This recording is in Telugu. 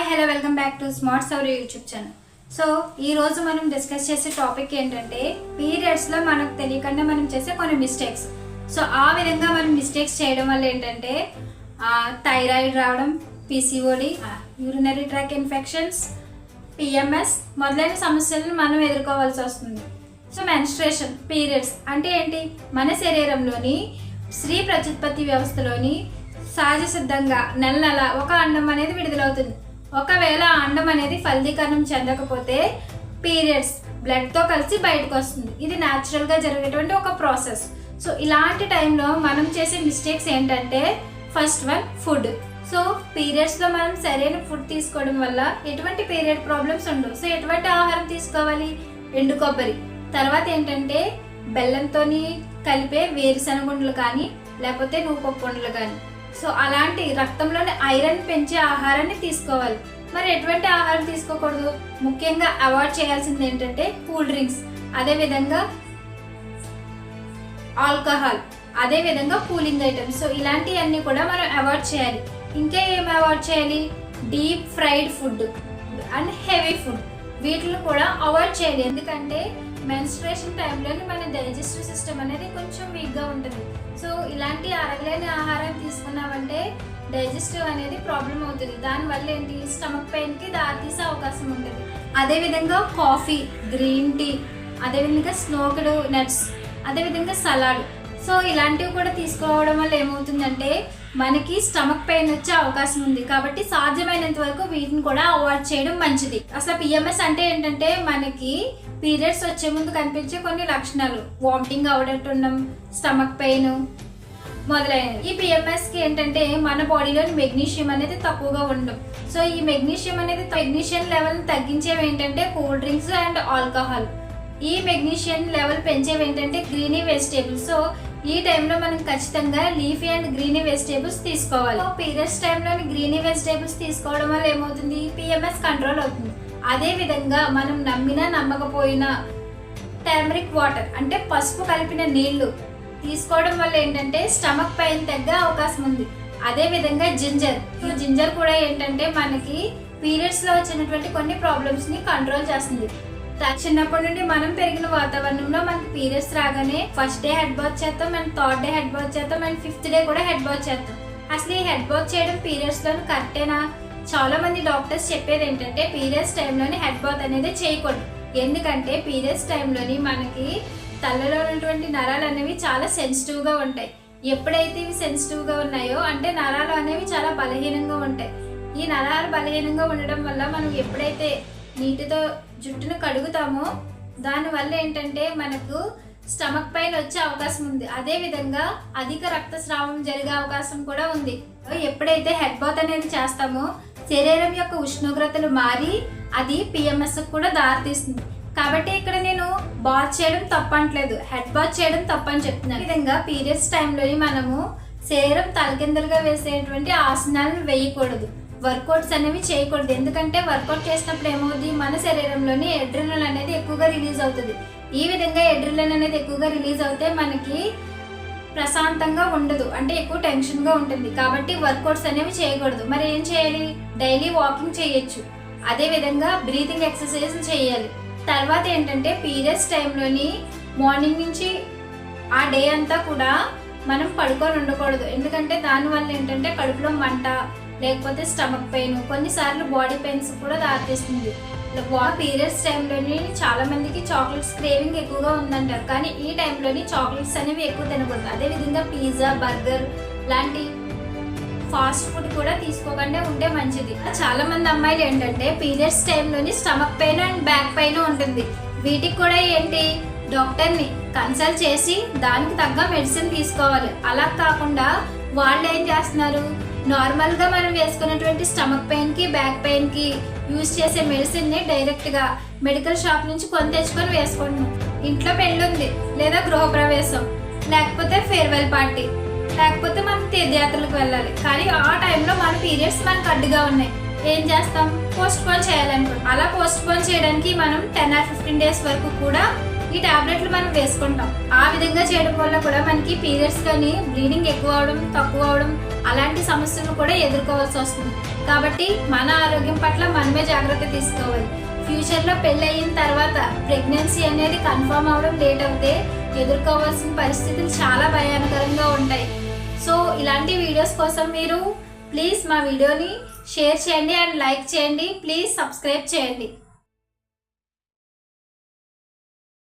Hello welcome back to smart Sourya YouTube channel. So ఈ రోజు మనం డిస్కస్ చేసే టాపిక్ ఏంటంటే పీరియడ్స్ లో మనకు తెలియకుండా మనం చేసే కొన్ని మిస్టేక్స్. సో ఆ విధంగా మనం మిస్టేక్స్ చేయడం వల్ల ఏంటంటే థైరాయిడ్ రావడం, PCOD, urinary tract infections, PMS మొదలైన సమస్యలను మనం ఎదుర్కోవాల్సి వస్తుంది. సో మెన్స్ట్రేషన్, పీరియడ్స్ అంటే ఏంటి? మన శరీరంలోని స్త్రీ ప్రత్యుత్పత్తి వ్యవస్థలోని సహజ సిద్ధంగా నెల నెల ఒక అండం అనేది విడుదలవుతుంది. ఒకవేళ ఆ అండం అనేది ఫలదీకరణం చెందకపోతే పీరియడ్స్ బ్లడ్తో కలిసి బయటకు వస్తుంది. ఇది న్యాచురల్గా జరిగేటువంటి ఒక ప్రాసెస్. సో ఇలాంటి టైంలో మనం చేసే మిస్టేక్స్ ఏంటంటే ఫస్ట్ వన్ ఫుడ్. సో పీరియడ్స్లో మనం సరైన ఫుడ్ తీసుకోవడం వల్ల ఎటువంటి పీరియడ్ ప్రాబ్లమ్స్ ఉండవు. సో ఎటువంటి ఆహారం తీసుకోవాలి? ఎండు కొబ్బరి, తర్వాత ఏంటంటే బెల్లంతో కలిపే వేరుశనగుండలు కానీ లేకపోతే నువ్వుపప్పు ఉండలు కానీ. సో అలాంటి రక్తంలోని ఐరన్ పెంచే ఆహారాన్ని తీసుకోవాలి. మరి ఎటువంటి ఆహారం తీసుకోకూడదు? ముఖ్యంగా అవాయిడ్ చేయాల్సింది ఏంటంటే కూల్ డ్రింక్స్, అదేవిధంగా ఆల్కహాల్, అదేవిధంగా కూలింగ్ ఐటమ్స్. సో ఇలాంటివన్నీ కూడా మనం అవాయిడ్ చేయాలి. ఇంకా ఏం అవాయిడ్ చేయాలి? Deep fried food and heavy food, వీటిని కూడా అవాయిడ్ చేయాలి. ఎందుకంటే మెన్స్ట్రేషన్ టైంలోని మన డైజెస్టివ్ సిస్టమ్ అనేది కొంచెం వీక్గా ఉంటుంది. సో ఇలాంటి అరగలేని ఆహారం తీసుకున్నామంటే డైజెస్టివ్ అనేది ప్రాబ్లం అవుతుంది. దానివల్ల ఏంటి? స్టమక్ పెయిన్కి దారితీసే అవకాశం ఉంటుంది. అదేవిధంగా కాఫీ, గ్రీన్ టీ, అదేవిధంగా స్మోక్డ్ నట్స్, అదేవిధంగా సలాడ్. సో ఇలాంటివి కూడా తీసుకోవడం వల్ల ఏమవుతుందంటే మనకి స్టమక్ పెయిన్ వచ్చే అవకాశం ఉంది. కాబట్టి సాధ్యమైనంత వరకు వీటిని కూడా అవాయిడ్ చేయడం మంచిది. అసలు పిఎంఎస్ అంటే ఏంటంటే మనకి పీరియడ్స్ వచ్చే ముందు కనిపించే కొన్ని లక్షణాలు: వామిటింగ్ అవడం, స్టమక్ పెయిన్ మొదలైనవి. ఈ పిఎంఎస్కి ఏంటంటే మన బాడీలోని మెగ్నీషియం అనేది తక్కువగా ఉండడం. సో ఈ మెగ్నీషియం లెవెల్ తగ్గించేవి ఏంటంటే కూల్ డ్రింక్స్ అండ్ ఆల్కహాల్. ఈ మెగ్నీషియం లెవెల్ పెంచేవి ఏంటంటే గ్రీనీ వెజిటేబుల్స్. సో ఈ టైంలో మనం ఖచ్చితంగా లీఫీ అండ్ గ్రీనీ వెజిటేబుల్స్ తీసుకోవాలి. పీరియడ్స్ టైంలోని గ్రీనీ వెజిటేబుల్స్ తీసుకోవడం వల్ల ఏమవుతుంది? పిఎంఎస్ కంట్రోల్ అవుతుంది. అదే విధంగా మనం నమ్మినా నమ్మకపోయినా టర్మరిక్ వాటర్ అంటే పసుపు కలిపిన నీళ్లు తీసుకోవడం వల్ల ఏంటంటే స్టమక్ పెయిన్ తగ్గే అవకాశం ఉంది. అదే విధంగా జింజర్ కూడా ఏంటంటే మనకి పీరియడ్స్ లో వచ్చినటువంటి కొన్ని ప్రాబ్లమ్స్ ని కంట్రోల్ చేస్తుంది. చిన్నప్పటి నుండి మనం పెరిగిన వాతావరణంలో మనకి పీరియడ్స్ రాగానే ఫస్ట్ డే హెడ్ బాత్ చేస్తాం, and third day head bath చేస్తాం, అండ్ ఫిఫ్త్ డే కూడా హెడ్ బాత్ చేస్తాం. అసలు ఈ హెడ్ బాత్ చేయడం పీరియడ్స్ లోని కరెక్టేనా? చాలా మంది డాక్టర్స్ చెప్పేది ఏంటంటే పీరియడ్స్ టైంలోని హెడ్ బాత్ అనేది చేయకూడదు. ఎందుకంటే పీరియడ్స్ టైంలోని మనకి తలలో ఉన్నటువంటి నరాలు అనేవి చాలా సెన్సిటివ్గా ఉంటాయి. ఎప్పుడైతే ఇవి సెన్సిటివ్గా ఉన్నాయో అంటే నరాలు అనేవి చాలా బలహీనంగా ఉంటాయి. ఈ నరాలు బలహీనంగా ఉండడం వల్ల మనం ఎప్పుడైతే నీటితో జుట్టును కడుగుతామో దానివల్ల ఏంటంటే మనకు స్టమక్ పెయిన్ వచ్చే అవకాశం ఉంది. అదే విధంగా అధిక రక్తస్రావం జరిగే అవకాశం కూడా ఉంది. ఎప్పుడైతే హెడ్ బాత్ అనేది చేస్తామో శరీరం యొక్క ఉష్ణోగ్రతలు మారి అది పిఎంఎస్ కూడా దారితీస్తుంది. కాబట్టి ఇక్కడ నేను బాత్ చేయడం తప్పట్లేదు, హెడ్ బాత్ చేయడం తప్పని చెప్తున్నాను. ఈ విధంగా పీరియడ్స్ టైంలోని మనము శరీరం తలకిందలుగా వేసేటువంటి ఆసనాలను వేయకూడదు, వర్కౌట్స్ అనేవి చేయకూడదు. ఎందుకంటే వర్కౌట్ చేసినప్పుడు ఏమవుతుంది? మన శరీరంలోని ఎడ్రినల్ అనేది ఎక్కువగా రిలీజ్ అవుతుంది. ఈ విధంగా ఎడ్రినల్ అనేది ఎక్కువగా రిలీజ్ అవుతే మనకి ప్రశాంతంగా ఉండదు, అంటే ఎక్కువ టెన్షన్గా ఉంటుంది. కాబట్టి వర్కౌట్స్ అనేవి చేయకూడదు. మరి ఏం చేయాలి? డైలీ వాకింగ్ చేయొచ్చు, అదే విధంగా బ్రీతింగ్ ఎక్సర్సైజ్ చేయాలి. తర్వాత ఏంటంటే పీరియడ్స్ టైంలోని మార్నింగ్ నుంచి ఆ డే అంతా కూడా మనం పడుకొని ఉండకూడదు. ఎందుకంటే దానివల్ల ఏంటంటే కడుపులో మంట, లేకపోతే స్టమక్ పెయిన్, కొన్నిసార్లు బాడీ పెయిన్స్ కూడా దారితీస్తుంది. పీరియడ్స్ టైంలోని చాలా మందికి చాక్లెట్స్ క్రేవింగ్ ఎక్కువగా ఉందంటారు, కానీ ఈ టైంలోని చాక్లెట్స్ అనేవి ఎక్కువ తినకూడదు. అదేవిధంగా పిజ్జా, బర్గర్ లాంటి ఫాస్ట్ ఫుడ్ కూడా తీసుకోకుండా ఉంటే మంచిది. చాలా మంది అమ్మాయిలు ఏంటంటే పీరియడ్స్ టైంలోని stomach pain and back pain ఉంటుంది. వీటికి కూడా ఏంటి? డాక్టర్ని కన్సల్ట్ చేసి దానికి తగ్గ మెడిసిన్ తీసుకోవాలి. అలా కాకుండా వాళ్ళు ఏం చేస్తున్నారు? నార్మల్గా మనం వేసుకున్నటువంటి స్టమక్ పెయిన్కి, బ్యాక్ పెయిన్కి యూజ్ చేసే మెడిసిన్ని డైరెక్ట్గా మెడికల్ షాప్ నుంచి కొని తెచ్చుకొని వేసుకుంటున్నాం. ఇంట్లో పెళ్ళి ఉంది, లేదా గృహప్రవేశం, లేకపోతే ఫేర్వెల్ పార్టీ, లేకపోతే మనం తీర్థయాత్రలకు వెళ్ళాలి, కానీ ఆ టైంలో మన పీరియడ్స్ మనకు అడ్డుగా ఉన్నాయి. ఏం చేస్తాం? పోస్ట్ పోన్ చేయాలనుకుంటాం. అలా పోస్ట్ పోన్ చేయడానికి మనం 10 or 15 days వరకు కూడా ఈ టాబ్లెట్లు మనం వేసుకుంటాం. ఆ విధంగా చేయడం వల్ల కూడా మనకి పీరియడ్స్లోని బ్లీడింగ్ ఎక్కువ అవడం, తక్కువ అవడం, అలాంటి సమస్యలను కూడా ఎదుర్కోవాల్సి వస్తుంది. కాబట్టి మన ఆరోగ్యం పట్ల మనమే జాగ్రత్త తీసుకోవాలి. ఫ్యూచర్లో పెళ్ళి అయిన తర్వాత ప్రెగ్నెన్సీ అనేది కన్ఫర్మ్ అవ్వడం లేట్ అవుతే ఎదుర్కోవాల్సిన పరిస్థితులు చాలా భయానకరంగా ఉంటాయి. సో ఇలాంటి వీడియోస్ కోసం మీరు ప్లీజ్ మా వీడియోని షేర్ చేయండి అండ్ లైక్ చేయండి. ప్లీజ్ సబ్స్క్రైబ్ చేయండి.